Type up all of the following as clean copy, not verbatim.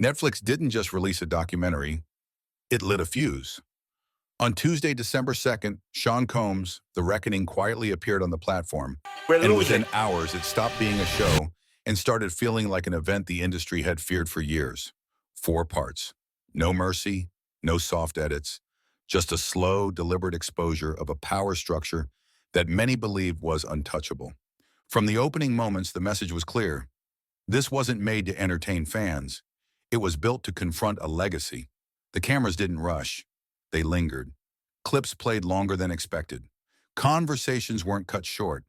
Netflix didn't just release a documentary, it lit a fuse. On Tuesday, December 2nd, Sean Combs' The Reckoning quietly appeared on the platform, We're and losing. within hours it stopped being a show and started feeling like an event the industry had feared for years. 4 parts. No mercy, no soft edits, just a slow, deliberate exposure of a power structure that many believed was untouchable. From the opening moments, the message was clear. This wasn't made to entertain fans. It was built to confront a legacy. The cameras didn't rush. They lingered. Clips played longer than expected. Conversations weren't cut short.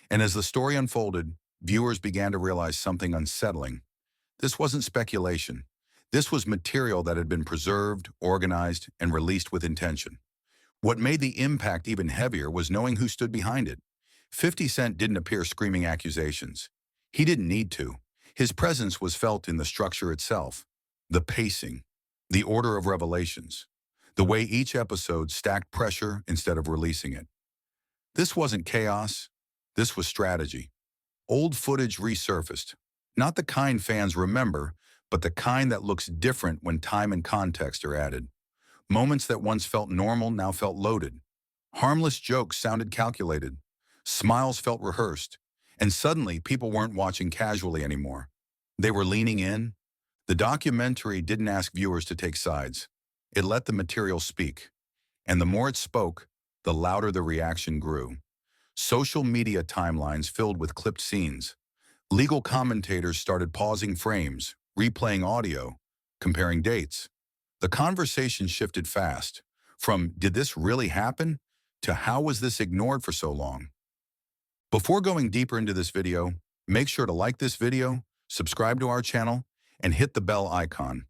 And as the story unfolded, viewers began to realize something unsettling. This wasn't speculation. This was material that had been preserved, organized, and released with intention. What made the impact even heavier was knowing who stood behind it. 50 Cent didn't appear screaming accusations. He didn't need to. His presence was felt in the structure itself, the pacing, the order of revelations, the way each episode stacked pressure instead of releasing it. This wasn't chaos, this was strategy. Old footage resurfaced, not the kind fans remember, but the kind that looks different when time and context are added. Moments that once felt normal now felt loaded. Harmless jokes sounded calculated. Smiles felt rehearsed. And suddenly, people weren't watching casually anymore. They were leaning in. The documentary didn't ask viewers to take sides. It let the material speak. And the more it spoke, the louder the reaction grew. Social media timelines filled with clipped scenes. Legal commentators started pausing frames, replaying audio, comparing dates. The conversation shifted fast, from "did this really happen?" to "how was this ignored for so long?" Before going deeper into this video, make sure to like this video, subscribe to our channel, and hit the bell icon.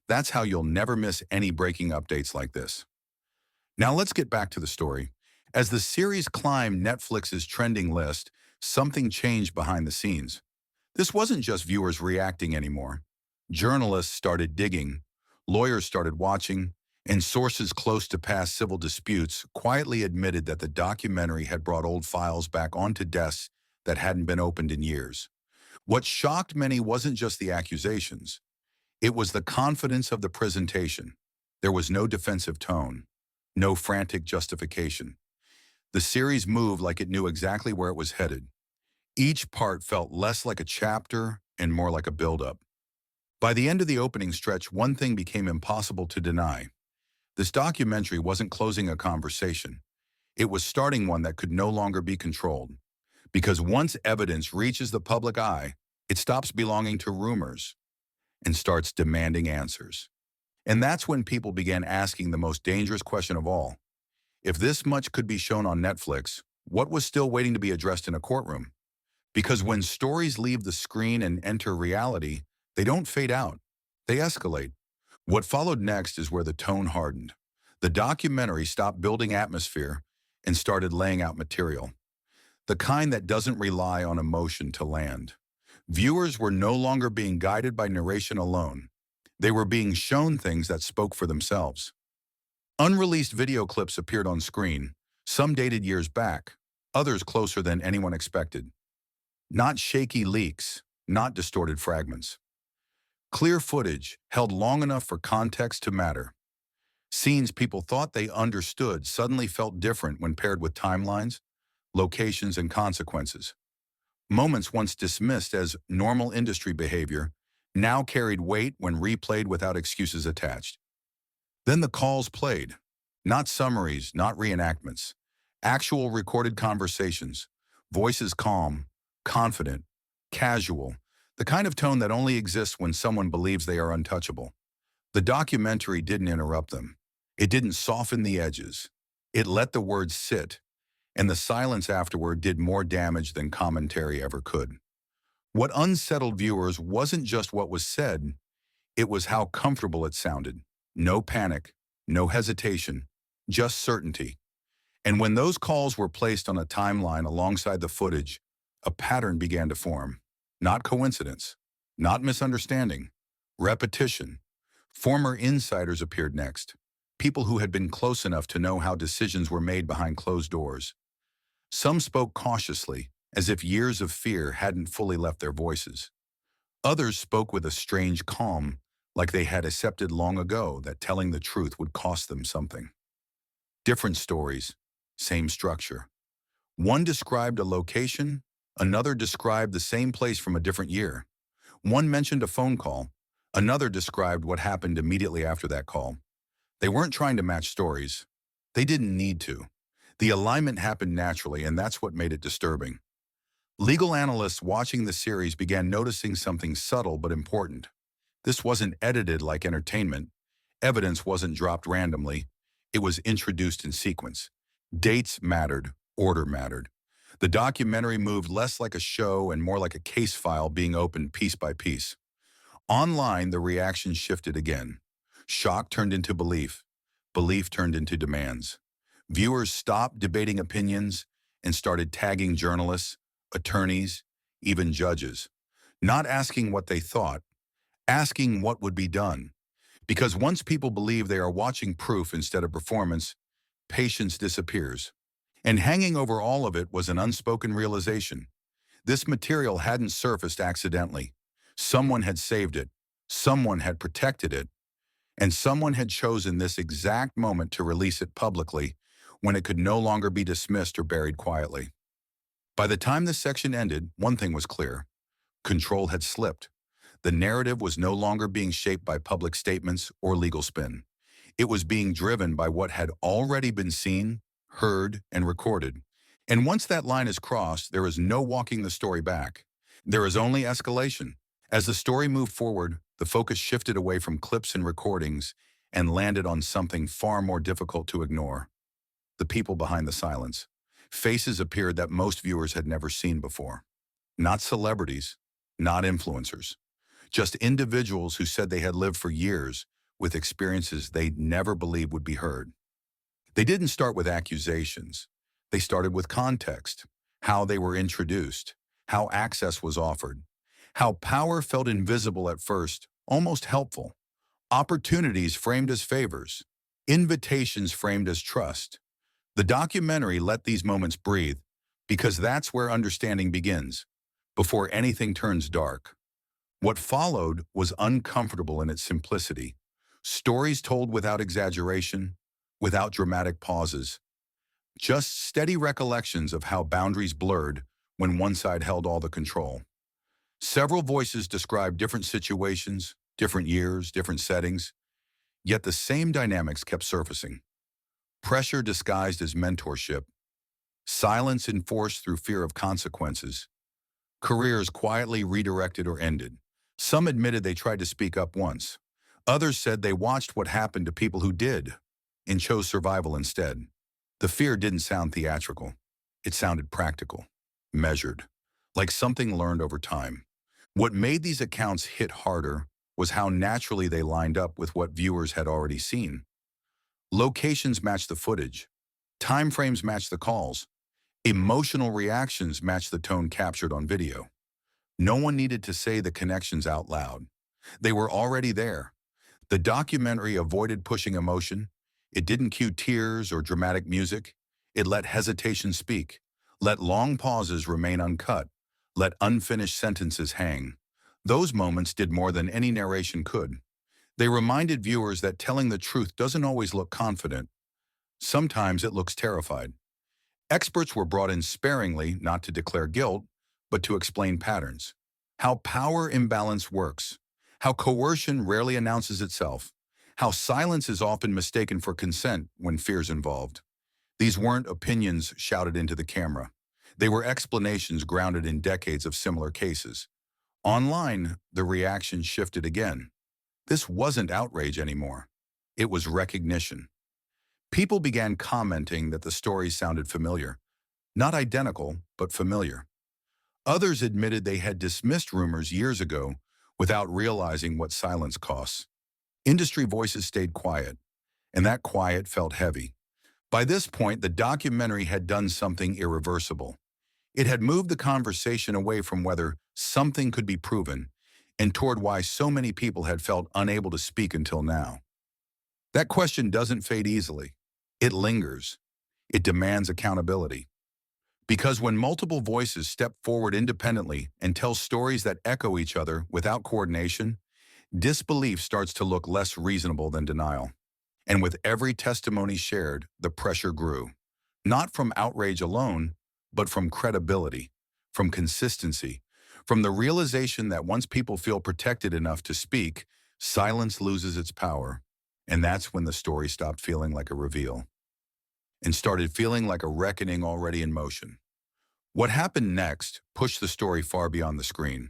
That's how you'll never miss any breaking updates like this. Now let's get back to the story. As the series climbed Netflix's trending list, something changed behind the scenes. This wasn't just viewers reacting anymore. Journalists started digging, lawyers started watching, and sources close to past civil disputes quietly admitted that the documentary had brought old files back onto desks that hadn't been opened in years. What shocked many wasn't just the accusations. It was the confidence of the presentation. There was no defensive tone, no frantic justification. The series moved like it knew exactly where it was headed. Each part felt less like a chapter and more like a buildup. By the end of the opening stretch, one thing became impossible to deny. This documentary wasn't closing a conversation. It was starting one that could no longer be controlled. Because once evidence reaches the public eye, it stops belonging to rumors and starts demanding answers. And that's when people began asking the most dangerous question of all. If this much could be shown on Netflix, what was still waiting to be addressed in a courtroom? Because when stories leave the screen and enter reality, they don't fade out. They escalate. What followed next is where the tone hardened. The documentary stopped building atmosphere and started laying out material. The kind that doesn't rely on emotion to land. Viewers were no longer being guided by narration alone. They were being shown things that spoke for themselves. Unreleased video clips appeared on screen, some dated years back, others closer than anyone expected. Not shaky leaks, not distorted fragments. Clear footage held long enough for context to matter. Scenes people thought they understood suddenly felt different when paired with timelines, locations, and consequences. Moments once dismissed as normal industry behavior now carried weight when replayed without excuses attached. Then the calls played. Not summaries, not reenactments. Actual recorded conversations. Voices calm, confident, casual. The kind of tone that only exists when someone believes they are untouchable. The documentary didn't interrupt them. It didn't soften the edges. It let the words sit, and the silence afterward did more damage than commentary ever could. What unsettled viewers wasn't just what was said, it was how comfortable it sounded. No panic, no hesitation, just certainty. And when those calls were placed on a timeline alongside the footage, a pattern began to form. Not coincidence, not misunderstanding, repetition. Former insiders appeared next, people who had been close enough to know how decisions were made behind closed doors. Some spoke cautiously, as if years of fear hadn't fully left their voices. Others spoke with a strange calm, like they had accepted long ago that telling the truth would cost them something. Different stories, same structure. One described a location, another described the same place from a different year. One mentioned a phone call, another described what happened immediately after that call. They weren't trying to match stories. They didn't need to. The alignment happened naturally, and that's what made it disturbing. Legal analysts watching the series began noticing something subtle but important. This wasn't edited like entertainment. Evidence wasn't dropped randomly. It was introduced in sequence. Dates mattered. Order mattered. The documentary moved less like a show and more like a case file being opened piece by piece. Online, the reaction shifted again. Shock turned into belief. Belief turned into demands. Viewers stopped debating opinions and started tagging journalists, attorneys, even judges, not asking what they thought, asking what would be done. Because once people believe they are watching proof instead of performance, patience disappears. And hanging over all of it was an unspoken realization. This material hadn't surfaced accidentally. Someone had saved it. Someone had protected it. And someone had chosen this exact moment to release it publicly when it could no longer be dismissed or buried quietly. By the time this section ended, one thing was clear. Control had slipped. The narrative was no longer being shaped by public statements or legal spin. It was being driven by what had already been seen, heard, and recorded. And once that line is crossed, there is no walking the story back. There is only escalation. As the story moved forward, the focus shifted away from clips and recordings and landed on something far more difficult to ignore. The people behind the silence. Faces appeared that most viewers had never seen before. Not celebrities, not influencers. Just individuals who said they had lived for years with experiences they'd never believed would be heard. They didn't start with accusations. They started with context, how they were introduced, how access was offered, how power felt invisible at first, almost helpful, opportunities framed as favors, invitations framed as trust. The documentary let these moments breathe because that's where understanding begins, before anything turns dark. What followed was uncomfortable in its simplicity. Stories told without exaggeration, without dramatic pauses. Just steady recollections of how boundaries blurred when one side held all the control. Several voices described different situations, different years, different settings, yet the same dynamics kept surfacing. Pressure disguised as mentorship, silence enforced through fear of consequences, careers quietly redirected or ended. Some admitted they tried to speak up once. Others said they watched what happened to people who did and chose survival instead. The fear didn't sound theatrical. It sounded practical, measured, like something learned over time. What made these accounts hit harder was how naturally they lined up with what viewers had already seen. Locations matched the footage. Time frames matched the calls. Emotional reactions matched the tone captured on video. No one needed to say the connections out loud. They were already there. The documentary avoided pushing emotion. It didn't cue tears or dramatic music. It let hesitation speak, let long pauses remain uncut, let unfinished sentences hang. Those moments did more than any narration could. They reminded viewers that telling the truth doesn't always look confident. Sometimes it looks terrified. Experts were brought in sparingly, not to declare guilt, but to explain patterns. How power imbalance works. How coercion rarely announces itself. How silence is often mistaken for consent when fear's involved. These weren't opinions shouted into the camera. They were explanations grounded in decades of similar cases. Online, the reaction shifted again. This wasn't outrage anymore. It was recognition. People began commenting that the stories sounded familiar. Not identical, but familiar. Others admitted they had dismissed rumors years ago without realizing what silence costs. Industry voices stayed quiet, and that quiet felt heavy. By this point, the documentary had done something irreversible. It had moved the conversation away from whether something could be proven and toward why so many people had felt unable to speak until now. That question doesn't fade easily. It lingers. It demands accountability. Because when multiple voices step forward independently and tell stories that echo each other without coordination, Disbelief starts to look less reasonable than denial. And with every testimony shared, the pressure grew. Not from outrage alone, but from credibility, from consistency, from the realization that once people feel protected enough to speak, silence loses its power. And that's when the story stopped feeling like a reveal and started feeling like a reckoning already in motion. What happened next pushed the story far beyond the screen.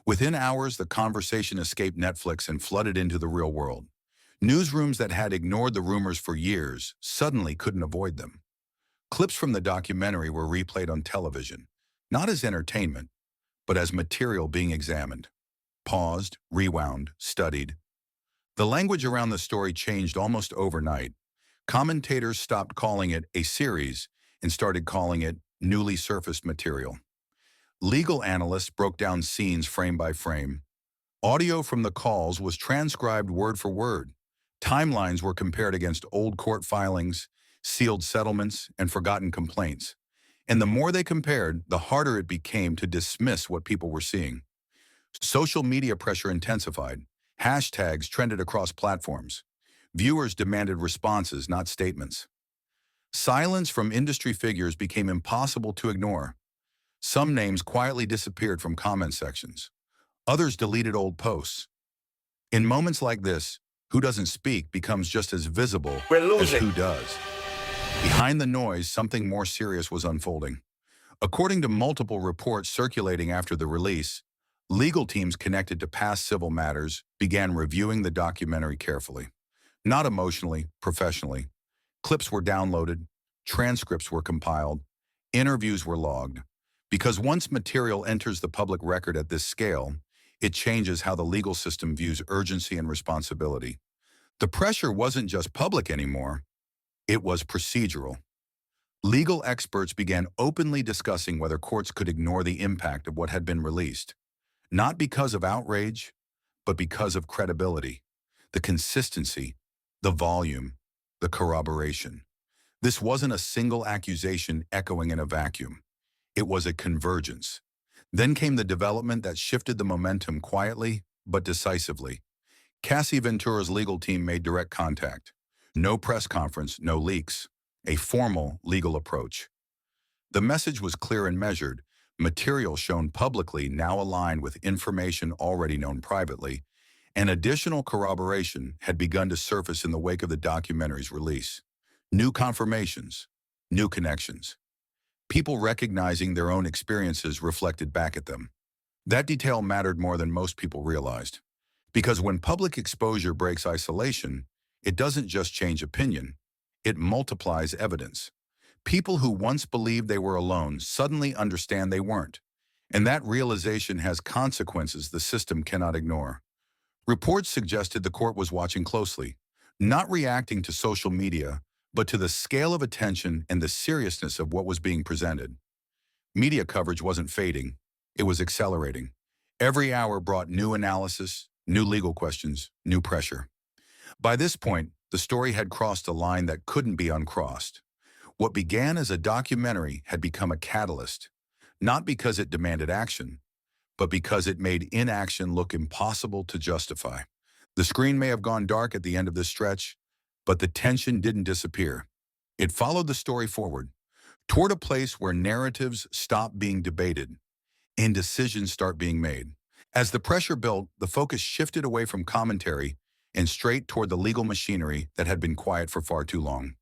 Within hours, the conversation escaped Netflix and flooded into the real world. Newsrooms that had ignored the rumors for years suddenly couldn't avoid them. Clips from the documentary were replayed on television, not as entertainment, but as material being examined, paused, rewound, studied. The language around the story changed almost overnight. Commentators stopped calling it a series and started calling it newly surfaced material. Legal analysts broke down scenes frame by frame. Audio from the calls was transcribed word for word. Timelines were compared against old court filings, sealed settlements, and forgotten complaints. And the more they compared, the harder it became to dismiss what people were seeing. Social media pressure intensified. Hashtags trended across platforms. Viewers demanded responses, not statements. Silence from industry figures became impossible to ignore. Some names quietly disappeared from comment sections. Others deleted old posts. In moments like this, who doesn't speak becomes just as visible as who does. Behind the noise, something more serious was unfolding. According to multiple reports circulating after the release, legal teams connected to past civil matters began reviewing the documentary carefully. Not emotionally, professionally. Clips were downloaded, transcripts were compiled, interviews were logged. Because once material enters the public record at this scale, it changes how the legal system views urgency and responsibility. The pressure wasn't just public anymore, it was procedural. Legal experts began openly discussing whether courts could ignore the impact of what had been released, not because of outrage, but because of credibility, the consistency, the volume, the corroboration. This wasn't a single accusation echoing in a vacuum. It was a convergence. Then came the development that shifted the momentum quietly but decisively. Cassie Ventura's legal team made direct contact. No press conference, no leaks. A formal legal approach. The message was clear and measured. Material shown publicly now aligned with information already known privately, and additional corroboration had begun to surface in the wake of the documentary's release. New confirmations, new connections. People recognizing their own experiences reflected back at them. That detail mattered more than most people realized. Because when public exposure breaks isolation, it doesn't just change opinion, it multiplies evidence. People who once believed they were alone suddenly understand they weren't. And that realization has consequences the system cannot ignore. Reports suggested the court was watching closely, not reacting to social media, but to the scale of attention and the seriousness of what was being presented. Media coverage wasn't fading, it was accelerating. Every hour brought new analysis, new legal questions, new pressure. By this point, the story had crossed a line that couldn't be uncrossed. What began as a documentary had become a catalyst, not because it demanded action, but because it made inaction look impossible to justify. The screen may have gone dark at the end of this stretch, but the tension didn't disappear. It followed the story forward, toward a place where narratives stop being debated and decisions start being made. As the pressure built, the focus shifted away from commentary and straight toward the legal machinery that had been quiet for far too long.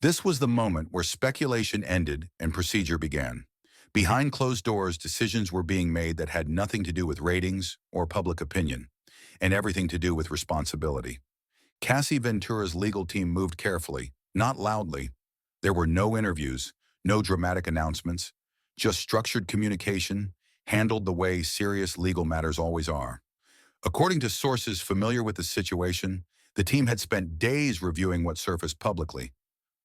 This was the moment where speculation ended and procedure began. Behind closed doors, decisions were being made that had nothing to do with ratings or public opinion, and everything to do with responsibility. Cassie Ventura's legal team moved carefully, not loudly. There were no interviews, no dramatic announcements, just structured communication, handled the way serious legal matters always are. According to sources familiar with the situation, the team had spent days reviewing what surfaced publicly,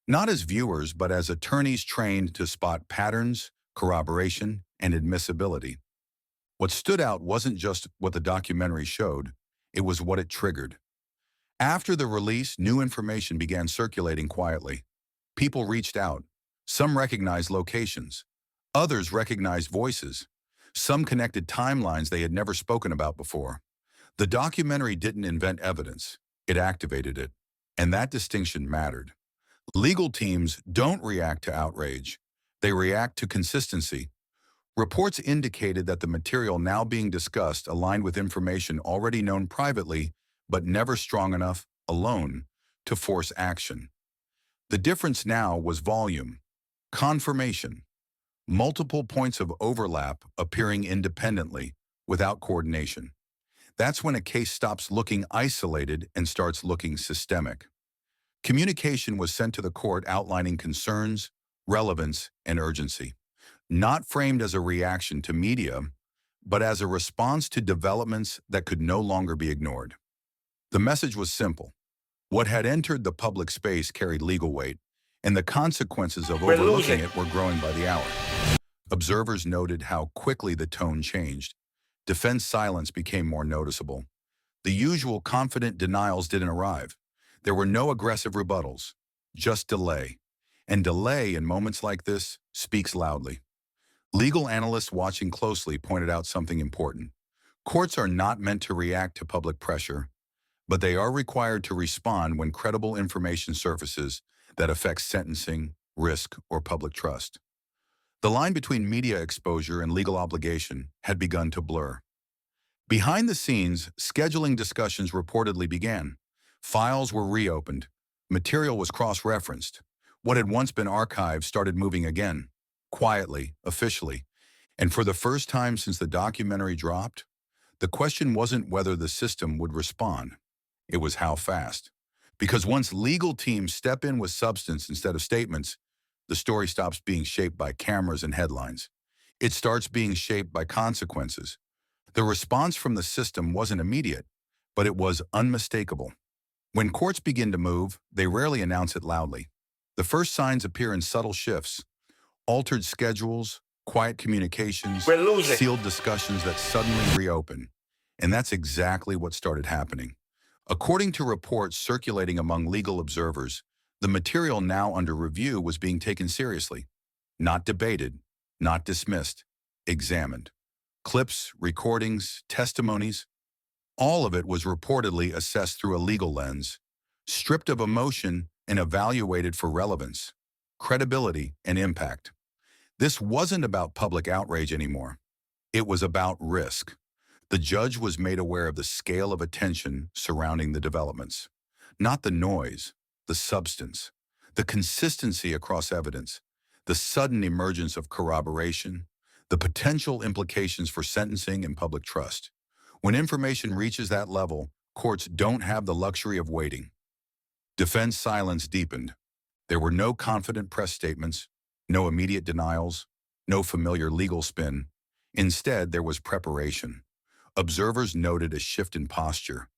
not as viewers, but as attorneys trained to spot patterns, corroboration, and admissibility. What stood out wasn't just what the documentary showed, it was what it triggered. After the release, new information began circulating quietly. People reached out. Some recognized locations. Others recognized voices. Some connected timelines they had never spoken about before. The documentary didn't invent evidence, it activated it. And that distinction mattered. Legal teams don't react to outrage. They react to consistency. Reports indicated that the material now being discussed aligned with information already known privately, but never strong enough, alone, to force action. The difference now was volume, confirmation, multiple points of overlap appearing independently, without coordination. That's when a case stops looking isolated and starts looking systemic. Communication was sent to the court outlining concerns, relevance, and urgency, not framed as a reaction to media, but as a response to developments that could no longer be ignored. The message was simple. What had entered the public space carried legal weight, and the consequences of overlooking it were growing by the hour. Observers noted how quickly the tone changed. Defense silence became more noticeable. The usual confident denials didn't arrive. There were no aggressive rebuttals, just delay. And delay in moments like this speaks loudly. Legal analysts watching closely pointed out something important. Courts are not meant to react to public pressure, but they are required to respond when credible information surfaces that affects sentencing, risk, or public trust. The line between media exposure and legal obligation had begun to blur. Behind the scenes, scheduling discussions reportedly began. Files were reopened. Material was cross-referenced. What had once been archived started moving again, quietly, officially. And for the first time since the documentary dropped, the question wasn't whether the system would respond. It was how fast. Because once legal teams step in with substance instead of statements, the story stops being shaped by cameras and headlines. It starts being shaped by consequences. The response from the system wasn't immediate, but it was unmistakable. When courts begin to move, they rarely announce it loudly. The first signs appear in subtle shifts, altered schedules, quiet communications, sealed discussions that suddenly reopen. And that's exactly what started happening. According to reports circulating among legal observers, the material now under review was being taken seriously. Not debated, not dismissed, examined. Clips, recordings, testimonies, all of it was reportedly assessed through a legal lens, stripped of emotion and evaluated for relevance, credibility, and impact. This wasn't about public outrage anymore. It was about risk. The judge was made aware of the scale of attention surrounding the developments, not the noise, the substance, the consistency across evidence, the sudden emergence of corroboration, the potential implications for sentencing and public trust. When information reaches that level, courts don't have the luxury of waiting. Defense silence deepened. There were no confident press statements, no immediate denials, no familiar legal spin. Instead, there was preparation. Observers noted a shift in posture,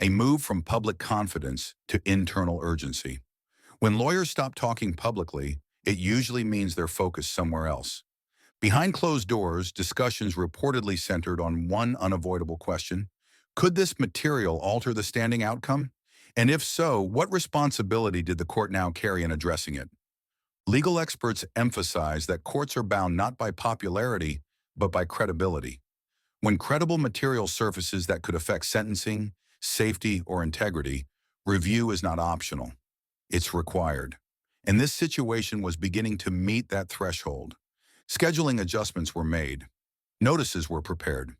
a move from public confidence to internal urgency. When lawyers stop talking publicly, it usually means they're focused somewhere else. Behind closed doors, discussions reportedly centered on one unavoidable question. Could this material alter the standing outcome? And if so, what responsibility did the court now carry in addressing it? Legal experts emphasize that courts are bound not by popularity, but by credibility. When credible material surfaces that could affect sentencing, safety, or integrity, review is not optional. It's required. And this situation was beginning to meet that threshold. Scheduling adjustments were made. Notices were prepared.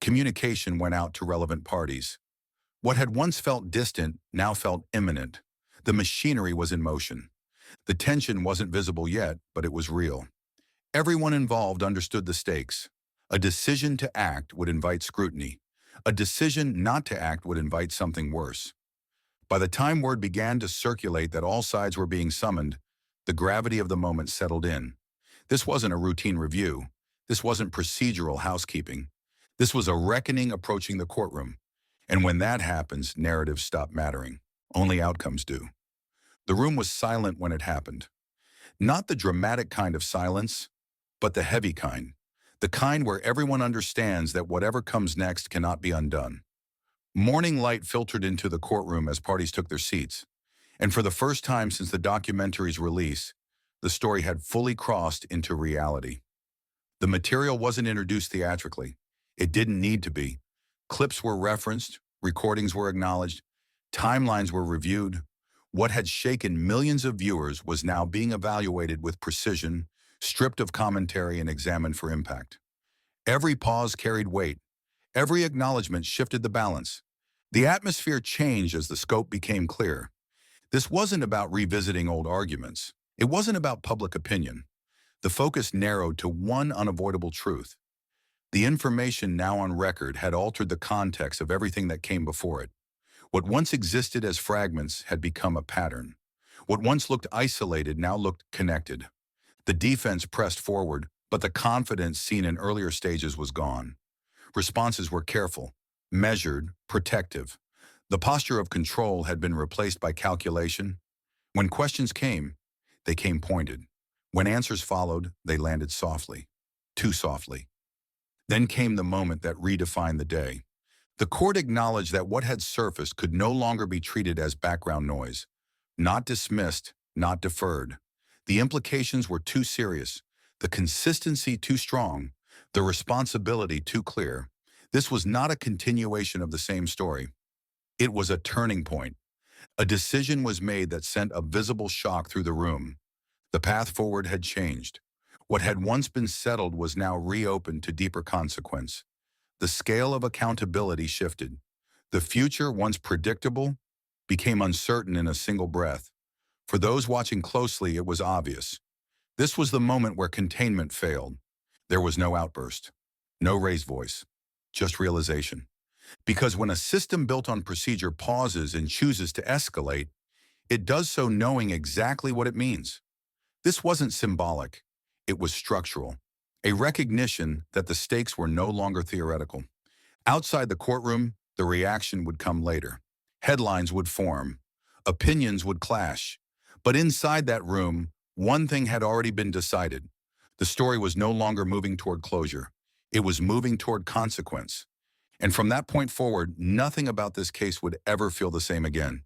Communication went out to relevant parties. What had once felt distant now felt imminent. The machinery was in motion. The tension wasn't visible yet, but it was real. Everyone involved understood the stakes. A decision to act would invite scrutiny. A decision not to act would invite something worse. By the time word began to circulate that all sides were being summoned, the gravity of the moment settled in. This wasn't a routine review. This wasn't procedural housekeeping. This was a reckoning approaching the courtroom. And when that happens, narratives stop mattering. Only outcomes do. The room was silent when it happened. Not the dramatic kind of silence, but the heavy kind. The kind where everyone understands that whatever comes next cannot be undone. Morning light filtered into the courtroom as parties took their seats. And for the first time since the documentary's release, the story had fully crossed into reality. The material wasn't introduced theatrically. It didn't need to be. Clips were referenced, recordings were acknowledged, timelines were reviewed. What had shaken millions of viewers was now being evaluated with precision, stripped of commentary and examined for impact. Every pause carried weight. Every acknowledgement shifted the balance. The atmosphere changed as the scope became clear. This wasn't about revisiting old arguments. It wasn't about public opinion. The focus narrowed to one unavoidable truth. The information now on record had altered the context of everything that came before it. What once existed as fragments had become a pattern. What once looked isolated now looked connected. The defense pressed forward, but the confidence seen in earlier stages was gone. Responses were careful, measured, protective. The posture of control had been replaced by calculation. When questions came, they came pointed. When answers followed, they landed softly, too softly. Then came the moment that redefined the day. The court acknowledged that what had surfaced could no longer be treated as background noise. Not dismissed, not deferred. The implications were too serious, the consistency too strong, the responsibility too clear. This was not a continuation of the same story. It was a turning point. A decision was made that sent a visible shock through the room. The path forward had changed. What had once been settled was now reopened to deeper consequence. The scale of accountability shifted. The future, once predictable, became uncertain in a single breath. For those watching closely, it was obvious. This was the moment where containment failed. There was no outburst, no raised voice, just realization. Because when a system built on procedure pauses and chooses to escalate, it does so knowing exactly what it means. This wasn't symbolic. It was structural, a recognition that the stakes were no longer theoretical. Outside the courtroom, the reaction would come later. Headlines would form. Opinions would clash. But inside that room, one thing had already been decided. The story was no longer moving toward closure. It was moving toward consequence. And from that point forward, nothing about this case would ever feel the same again.